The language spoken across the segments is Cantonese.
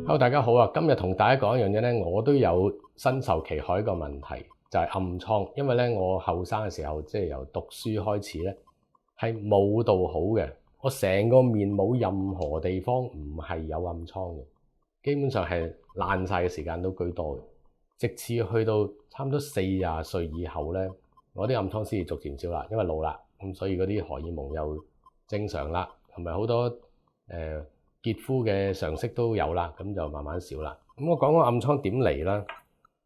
Hello， 大家好啊！今日同大家講一樣嘢咧，我都有身受其害一個問題，就係暗瘡。因為咧，我後生嘅時候，即係由讀書開始咧，係冇到好嘅。我成個面冇任何地方唔係有暗瘡嘅，基本上係爛晒嘅時間都居多嘅。直至去到差唔多40歲以後咧，我啲暗瘡先至逐漸少啦，因為老啦，咁所以嗰啲荷爾蒙又正常啦，同埋好多潔膚嘅常識都有啦，咁就慢慢少啦。咁我講個暗瘡點嚟啦？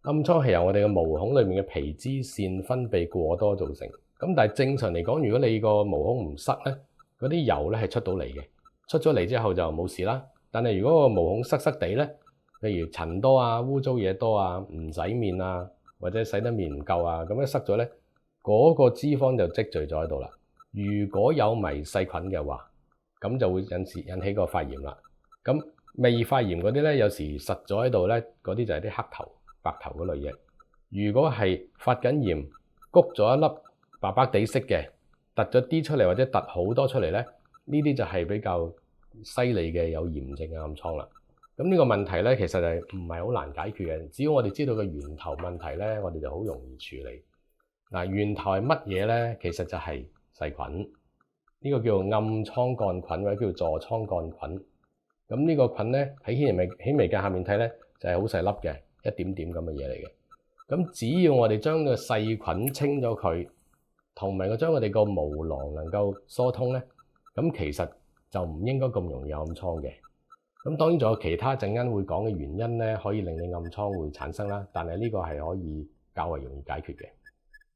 暗瘡係由我哋嘅毛孔裏面嘅皮脂腺分泌過多造成。咁但係正常嚟講，如果你個毛孔唔塞咧，嗰啲油咧係出到嚟嘅，出咗嚟之後就冇事啦。但係如果個毛孔塞塞地咧，例如塵多啊、污糟嘢多啊、唔洗面啊，或者洗得面唔夠啊，咁一塞咗咧，嗰個脂肪就積聚咗喺度啦。如果有微細菌嘅話，咁就會引起個發炎啦。咁未發炎嗰啲咧，有時實咗喺度咧，嗰啲就係啲黑頭、白頭嗰類嘢。如果係發緊炎，谷咗一粒白白地色嘅，突咗啲出嚟或者突好多出嚟咧，呢啲就係比較犀利嘅有炎症嘅暗瘡啦。咁呢個問題咧，其實係唔係好難解決嘅。只要我哋知道個源頭問題咧，我哋就好容易處理。嗱，源頭係乜嘢咧？其實就係細菌。呢個叫做暗瘡桿菌或者叫做痤瘡桿菌。咁呢個菌咧喺顯微鏡下面睇咧就係好細粒嘅一點點咁嘅嘢嚟嘅。咁只要我哋將個細菌清咗佢，同埋我將我哋個毛囊能夠疏通咧，咁其實就唔應該咁容易有暗瘡嘅。咁當然仲有其他陣間會講嘅原因咧，可以令你暗瘡會產生啦。但係呢個係可以較為容易解決嘅。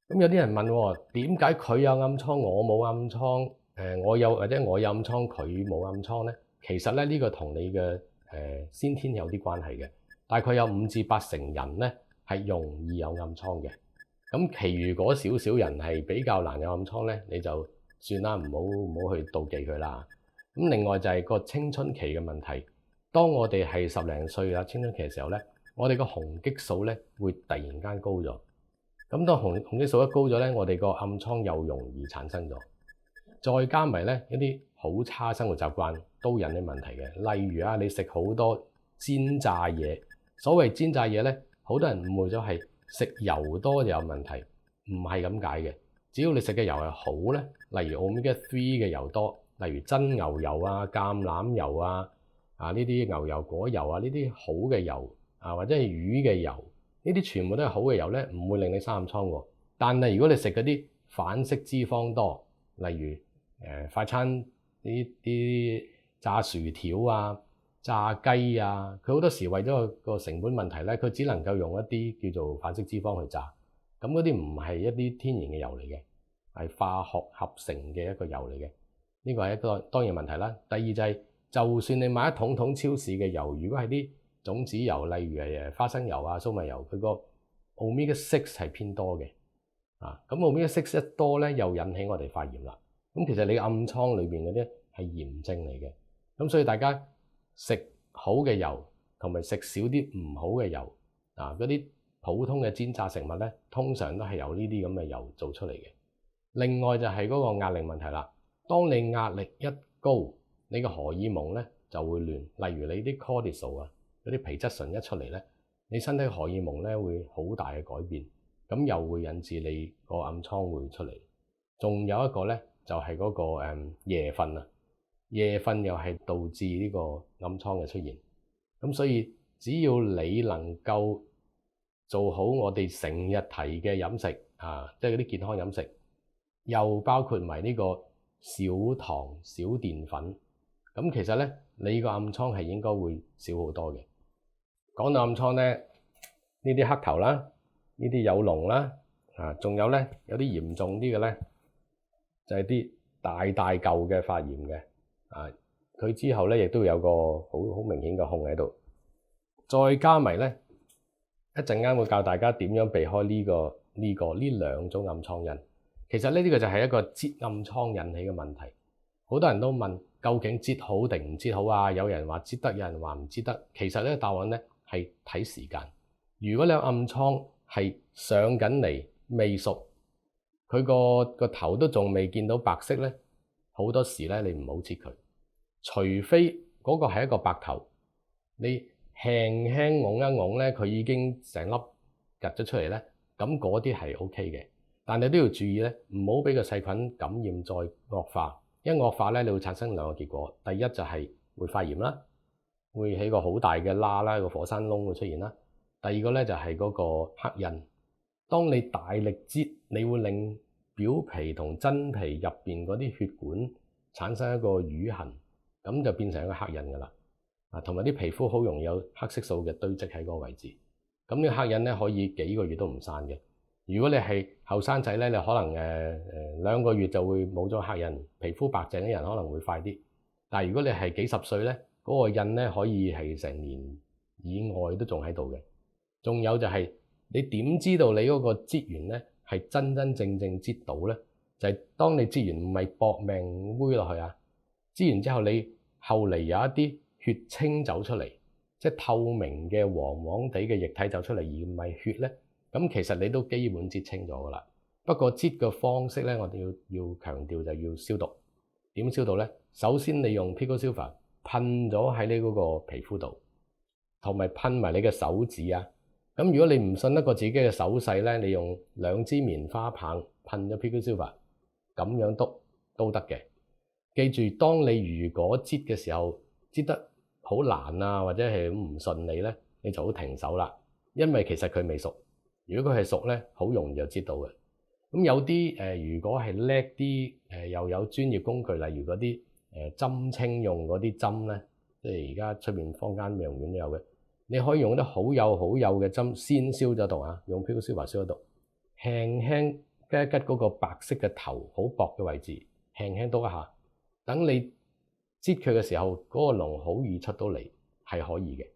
咁有啲人問喎，點解佢有暗瘡我冇暗瘡？我有暗瘡，佢冇暗瘡咧。其實咧呢個同你嘅先天有啲關係嘅。大概有5至8成人咧係容易有暗瘡嘅。咁其餘嗰少少人係比較難有暗瘡咧，你就算啦，唔好去妒忌佢啦。咁另外就係個青春期嘅問題。當我哋係10零歲啦，青春期嘅時候咧，我哋個雄激素咧會突然間高咗。咁當雄激素一高咗咧，我哋個暗瘡又容易產生咗。再加埋咧一啲好差生活習慣都引起問題嘅，例如你食好多煎炸嘢。所謂煎炸嘢咧，好多人誤會咗係食油多就有問題，唔係咁解嘅。只要你食嘅油係好咧，例如 Omega-3 嘅油多，例如真牛油啊、橄欖油啊、呢啲牛油果油啊，呢啲好嘅油或者係魚嘅油，呢啲全部都係好嘅油咧，唔會令你生暗瘡喎。但係如果你食嗰啲反式脂肪多，例如快餐呢啲炸薯條啊、炸雞啊，佢好多時為咗個成本問題咧，佢只能夠用一啲叫做反式脂肪去炸。咁嗰啲唔係一啲天然嘅油嚟嘅，係化學合成嘅一個油嚟嘅。呢個係一個當然問題啦。第二就係，就算你買一桶超市嘅油，如果係啲種子油，例如係花生油啊、粟米油，佢個 Omega-6 係偏多嘅。咁 Omega-6 一多咧，又引起我哋發炎啦。咁其實你暗瘡裏邊嗰啲係炎症嚟嘅。咁所以大家食好嘅油同埋食少啲唔好嘅油，嗰啲普通嘅煎炸食物咧，通常都係由呢啲咁嘅油做出嚟嘅。另外就係嗰個壓力問題啦。當你壓力一高，你個荷爾蒙咧就會亂。例如你啲 cortisol 啊，嗰啲皮質醇一出嚟咧，你身體荷爾蒙咧會好大嘅改變，咁又會引致你個暗瘡會出嚟。仲有一個咧就係嗰個夜瞓啊，夜瞓又係導致呢個暗瘡嘅出現。咁所以只要你能夠做好我哋成日提嘅飲食即係嗰啲健康飲食，又包括埋呢個少糖少澱粉，咁其實咧你個暗瘡係應該會少好多嘅。講到暗瘡咧，呢啲黑頭啦，呢啲有膿啦，仲有咧有啲嚴重啲嘅咧，就係啲大嚿嘅發炎嘅，佢之後咧亦都有個好明顯嘅孔喺度。再加埋咧，一陣間會教大家點樣避開呢兩種暗瘡印。其實呢個就係一個擠暗瘡引起嘅問題。好多人都問究竟擠好定唔擠好啊？有人話擠得，有人話唔擠得。其實呢個答案咧係睇時間。如果你有暗瘡係上緊嚟未熟，佢個頭都仲未見到白色咧，好多時咧你唔好擠佢，除非嗰個係一個白頭，你輕輕拱一拱咧，佢已經成粒趌咗出嚟咧，咁嗰啲係 OK 嘅。但你都要注意咧，唔好俾個細菌感染再惡化，因為惡化咧你會產生兩個結果，第一就係會發炎啦，會起個好大嘅疤啦，個火山窿會出現啦。第二個咧就係嗰個黑印，當你大力擠，你會令表皮同真皮入邊嗰啲血管產生一個瘀痕，咁就變成一個黑印㗎啦。同埋啲皮膚好容易有黑色素嘅堆積喺嗰個位置，咁呢個黑印咧可以幾個月都唔散嘅。如果你係後生仔咧，你可能2個月就會冇咗黑印，皮膚白淨嘅人可能會快啲。但係如果你係幾十歲咧，嗰個印咧可以係成年以外都仲喺度嘅。仲有就係你點知道你嗰個擠完咧係真真正正擠到咧？就係當你擠完唔係搏命煨落去啊，擠完之後你後嚟有一啲血清走出嚟，即係透明嘅黃黃地嘅液體走出嚟，而唔係血咧。咁其實你都基本擠清咗㗎啦。不過擠嘅方式咧，我哋要強調就要消毒。點消毒咧？首先你用 Piccosilver 噴咗喺你嗰個皮膚度，同埋噴埋你嘅手指啊。咁如果你唔信得過自己嘅手勢咧，你用2支棉花棒噴咗 Piccosilver，咁樣都得嘅。記住，當你如果擠嘅時候擠得好難啊，或者係唔順利咧，你就好停手啦，因為其實佢未熟。如果佢係熟咧，好容易就擠到嘅。咁有啲如果係叻啲又有專業工具，例如嗰啲針清用嗰啲針咧，即係而家出面坊間美容院都有嘅，你可以用得好幼嘅針先消咗毒啊，用 Piccosilver 消咗毒，輕輕吉一吉嗰個白色嘅頭好薄嘅位置，輕輕篤一下，等你擠佢嘅時候，嗰個膿好易出到嚟，係可以嘅。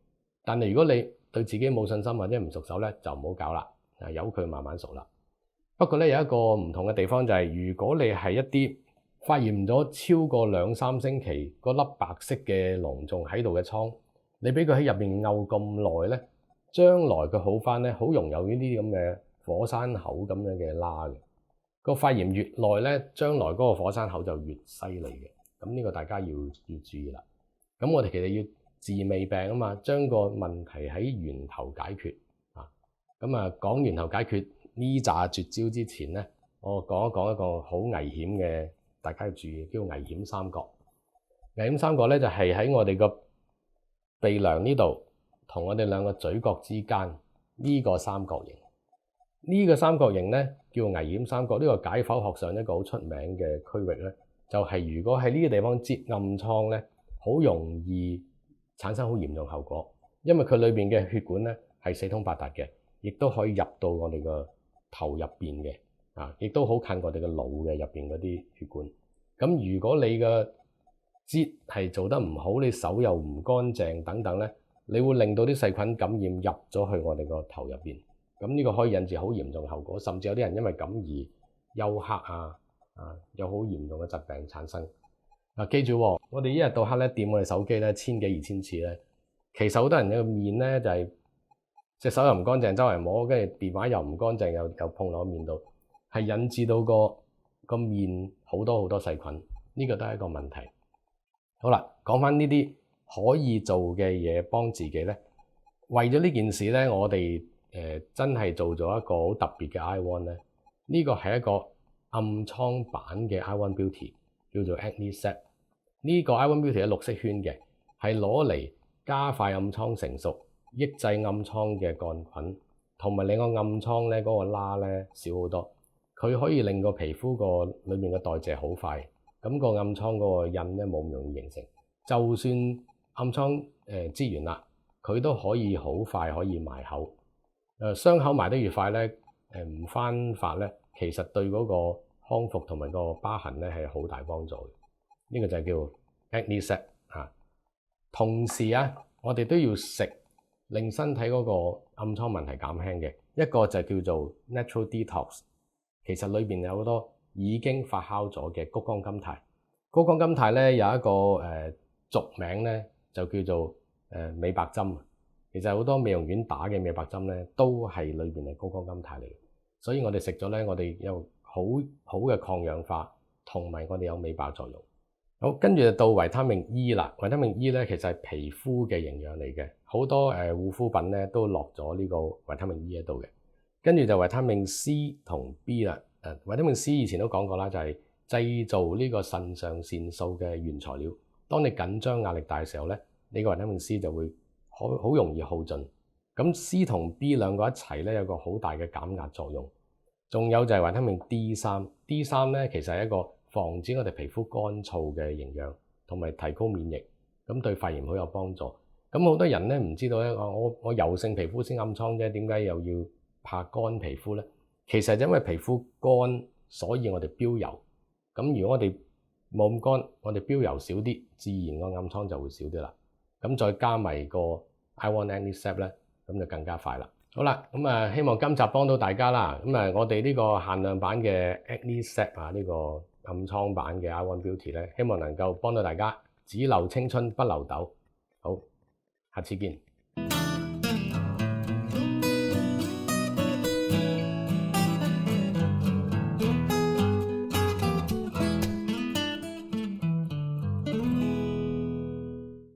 但係如果你對自己冇信心或者唔熟手咧，就唔好搞啦，由佢慢慢熟啦。不過咧有一個唔同嘅地方就係，如果你係一啲發炎咗超過2-3星期，嗰粒白色嘅膿仲喺度嘅瘡，你俾佢喺入邊漚咁耐咧，將來佢好翻咧，好容易有呢啲咁嘅火山口咁樣嘅疤嘅。個發炎越耐咧，將來嗰個火山口就越犀利嘅。咁呢個大家要注意啦。咁我哋其實要治未病啊嘛，將個問題喺源頭解決啊。咁啊，講源頭解決呢紮絕招之前咧，我講一個好危險嘅，大家要注意，叫危險三角。危險三角咧就係喺我哋個鼻梁呢度同我哋兩個嘴角之間呢個三角形。呢個三角形咧叫危險三角。呢個解剖學上一個好出名嘅區域咧，就係如果喺呢個地方擠暗瘡咧，好容易產生好嚴重後果，因為佢裏邊嘅血管咧係四通八達嘅，亦都可以入到我哋個頭入邊嘅，亦都好近我哋嘅腦嘅入邊嗰啲血管。咁如果你嘅擠係做得唔好，你手又唔乾淨等等咧，你會令到啲細菌感染入咗去我哋個頭入邊。咁呢個可以引致好嚴重嘅後果，甚至有啲人因為咁而休克有好嚴重嘅疾病產生。記住我哋一日到黑咧掂我哋手機咧1000幾2000次咧，其實好多人嘅面咧就係隻手又唔乾淨，周圍摸，跟住電話又唔乾淨，又碰落面度，係引致到個面好多細菌，呢個都係一個問題。好啦，講翻呢啲可以做嘅嘢幫自己咧，為咗呢件事咧，我哋真係做咗一個好特別嘅 I-1 咧，呢個係一個暗瘡版嘅 I-1 Beauty， 叫做 Acne Set。呢個 I-1 Beauty 係綠色圈嘅，係攞嚟加快暗瘡成熟，抑制暗瘡嘅桿菌，同埋令個暗瘡咧嗰個疤咧少好多。佢可以令個皮膚個裏面嘅代謝好快，咁個暗瘡嗰個印咧冇咁容易形成。就算暗瘡擠完啦，佢都可以好快可以埋口。傷口埋得越快咧，唔翻發咧，其實對嗰個康復同埋個疤痕咧係好大幫助嘅。呢個就係叫 Acne Set 同時我哋都要食令身體嗰個暗瘡問題減輕嘅。一個就叫做 Natural Detox， 其實裏邊有好多已經發酵咗嘅谷胱甘肽。谷胱甘肽咧有一個俗名咧就叫做美白針。其實好多美容院打嘅美白針咧，都係裏邊係谷胱甘肽嚟嘅，所以我哋食咗咧，我哋有好好嘅抗氧化，同埋我哋有美白作用。好，跟住就到維他命 E 啦。維他命 E 咧其實係皮膚嘅營養嚟嘅，好多護膚品咧都落咗呢個維他命 E 喺度嘅。跟住就維他命 C 同 B 啦。維他命 C 以前都講過啦，就係製造呢個腎上腺素嘅原材料。當你緊張壓力大嘅時候咧，你個維他命 C 就會好容易耗盡。咁 C 同 B 兩個一齊咧有個好大嘅減壓作用。仲有就係維他命 D3 咧，其實係一個防止我哋皮膚乾燥嘅營養，同埋提高免疫，咁對肺炎好有幫助。咁好多人咧唔知道咧，我油性皮膚先暗瘡啫，點解又要怕乾皮膚咧？其實就因為皮膚乾，所以我哋標油。咁如果我哋冇咁乾，我哋標油少啲，自然個暗瘡就會少啲啦。咁再加埋個 I-1 Acne-Cell 咧，咁就更加快啦。好啦，咁希望今集幫到大家啦。咁我哋呢個限量版嘅 Acne-Cell 啊，呢個暗瘡版嘅 I-1 Beauty 咧，希望能夠幫到大家，只留青春不留痘。好，下次見。